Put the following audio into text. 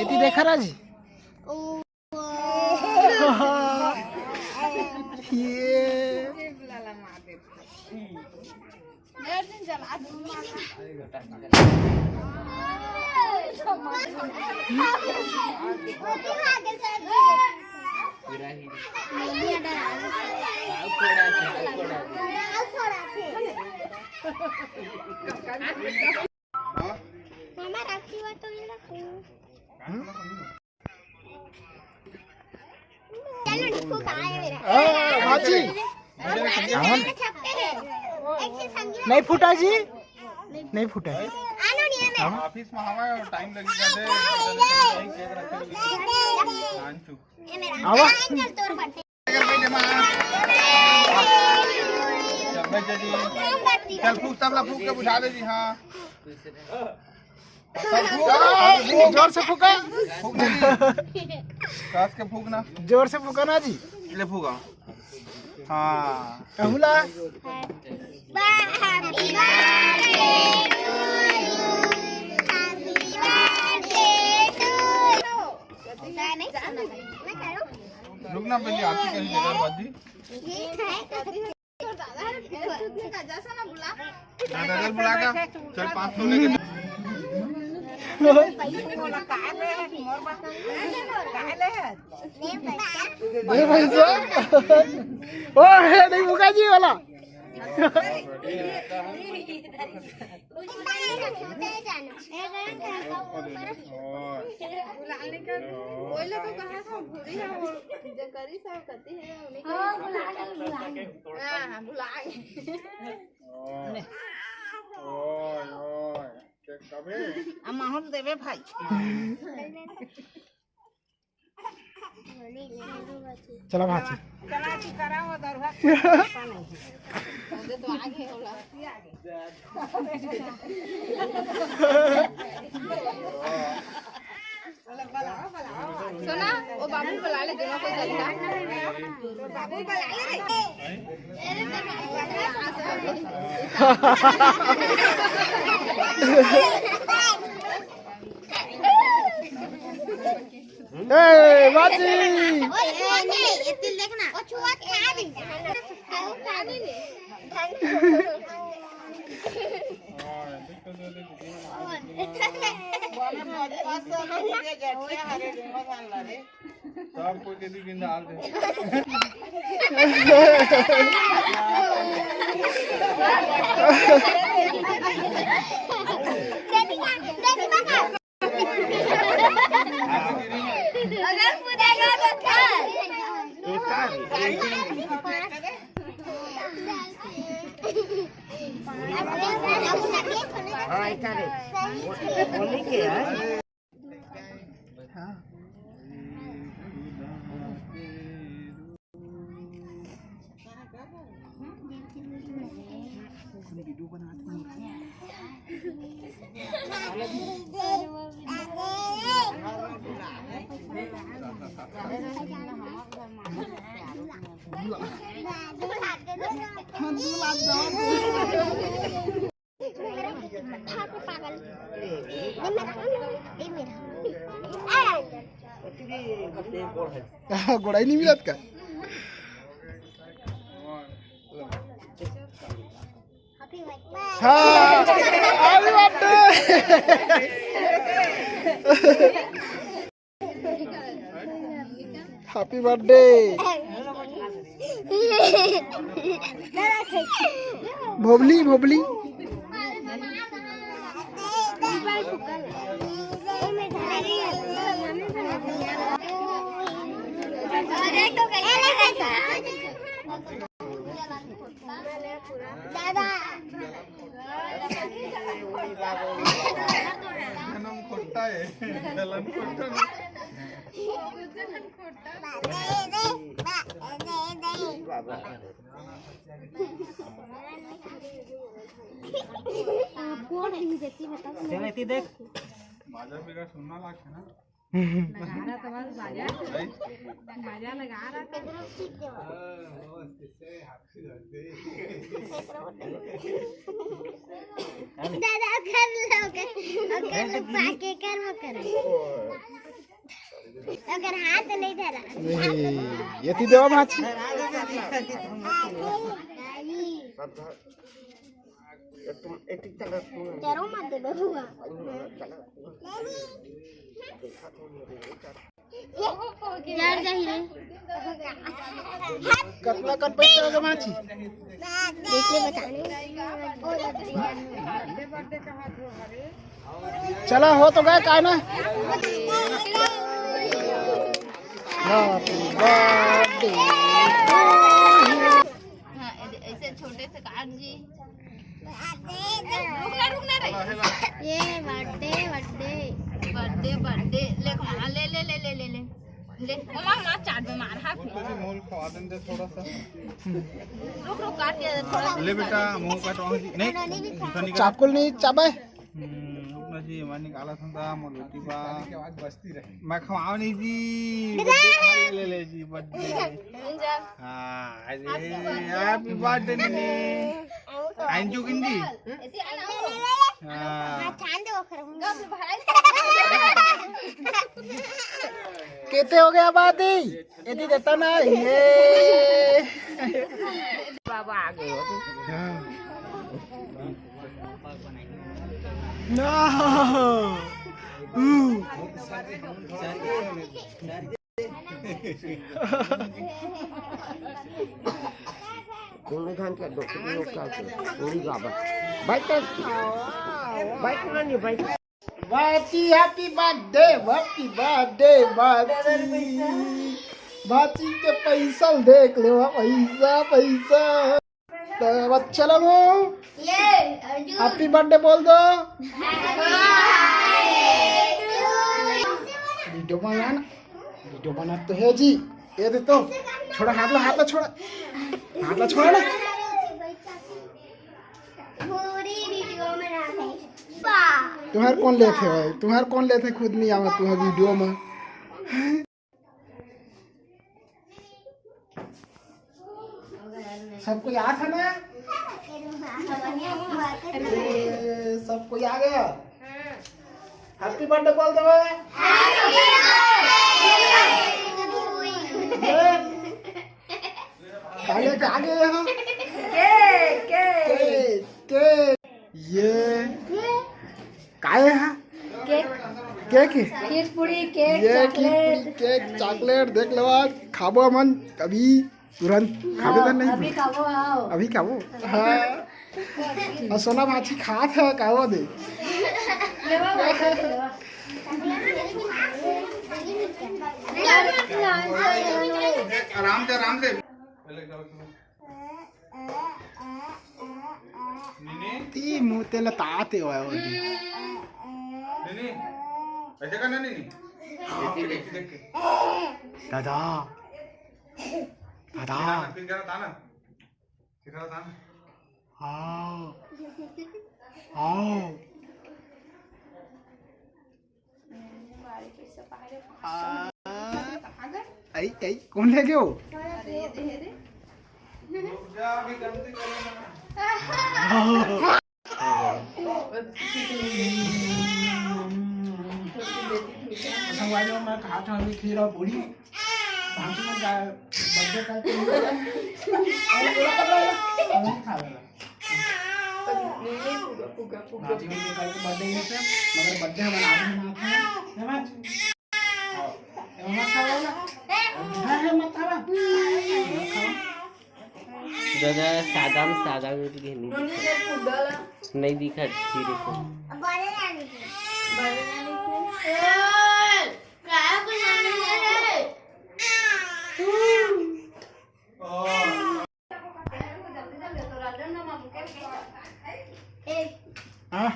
इतनी देखा राजी मामा राखी हुआ तो ये रखो। चलो निकू कहाँ है मेरा? भाजी नहीं फूटा जी, नहीं फूटा। ऑफिस में हवा टाइम लगेगा चल फूक सबला फूक के बुझा दे जी। हाँ जोर से फूका, फूक दे जी, कास के फूकना, जोर से फूका ना जी। ले फूका। हाँ कहूला रुकना पहले आती कहीं जगह बाजी दादा बुला का चल 500 लेके नहीं भाई साहब ओ नहीं फूका जी वाला। माहौल देवे भाई चला भाजी चला की कराओ दरवा तो आगे होला सोना वो बाबू बुला ले दोनों को जल्दी बाबू बुला ए बाजी इतनी देखना वो छुआ खा दी खा दी सब कोई दे दी बिंदा हाल दे अगर पूछेगा तो गोड़ाई नहीं मिलत का हाँ हैप्पी बर्थडे हैप्पी बर्थडे भोबली भोबली खोटा है दलन खोटा चल इतनी देख बाजार बिगा सुनना लाख है ना दादा कर लो अगर पाके कर वो करे अगर हाथ नहीं धरा येती देवा माची चरो मत दे हुआ यार जाहिर कतना कन पैसा लगा माची देख ले बताने चला हो तो गए काय ना हैप्पी बर्थडे हाँ ऐसे छोटे से काट जी रुकना रे ये बर्थडे बर्थडे बर्थडे बर्थडे ले खा ले ले ले ले ले ले ले मम्मा मार चाट में मार हाथ में तुझे मूल खवा देंगे थोड़ा सा रुक रुक काट दिया थोड़ा ले बेटा मुंह काटवा जी नहीं चाकुल नहीं चाबे रुकना जी मैं निकाला था मोर बेटी बा आवाज बजती रही मैं खवाओ नहीं जी बर्थडे ले ले जी बर्थडे हां अरे हैप्पी बर्थडे नी आंजू किंदी ऐसे आना हां छान दे वो करूंगा कितने हो गया बाती यदि देता ना ये बाबा आ गए ना Kung kan ka dokter lo ka uri gaba. Baik kan? Baik kan ni baik. बाची हैप्पी बर्थडे बाची बाची के पैसा देख ले पैसा तो बच्चा लोगो ये अर्जुन हैप्पी बर्थडे बोल दो वीडियो बना तो है जी ये दे तो छोड़ा हाथ ला छोड़ा ना पूरी वीडियो में ना तुम्हारे कौन लेते भाई तुम्हारे कौन लेते खुद नहीं आवा तुम्हारे वीडियो में सबको याद है ना सबको याद है हैप्पी बर्थडे बोल दो काले के आगे यहाँ के ये काय है केक खीर पूरी केक चॉकलेट देख लो खाबो मन अभी तुरंत खाबे तो नहीं अभी खाबो हाँ और सोना भाची खात है खाओ दे आराम से ती मुँह ते लताते हो नहीं ऐसे करना नहीं देख के दादा सिखा रहा था ना आओ आओ आई कौन ले गयो संगवारी में मैं कहा था अभी खीर और पूरी भांसी में बर्थडे का और पूरा कर रहा है खा लेना नाची में कल के बर्थडे में से मगर बर्थडे हमारा आज में आता है समझ आओ मत खाओ ना मत खाओ दादा सादा रोटी घेनी नहीं दिखा खीर को हाँ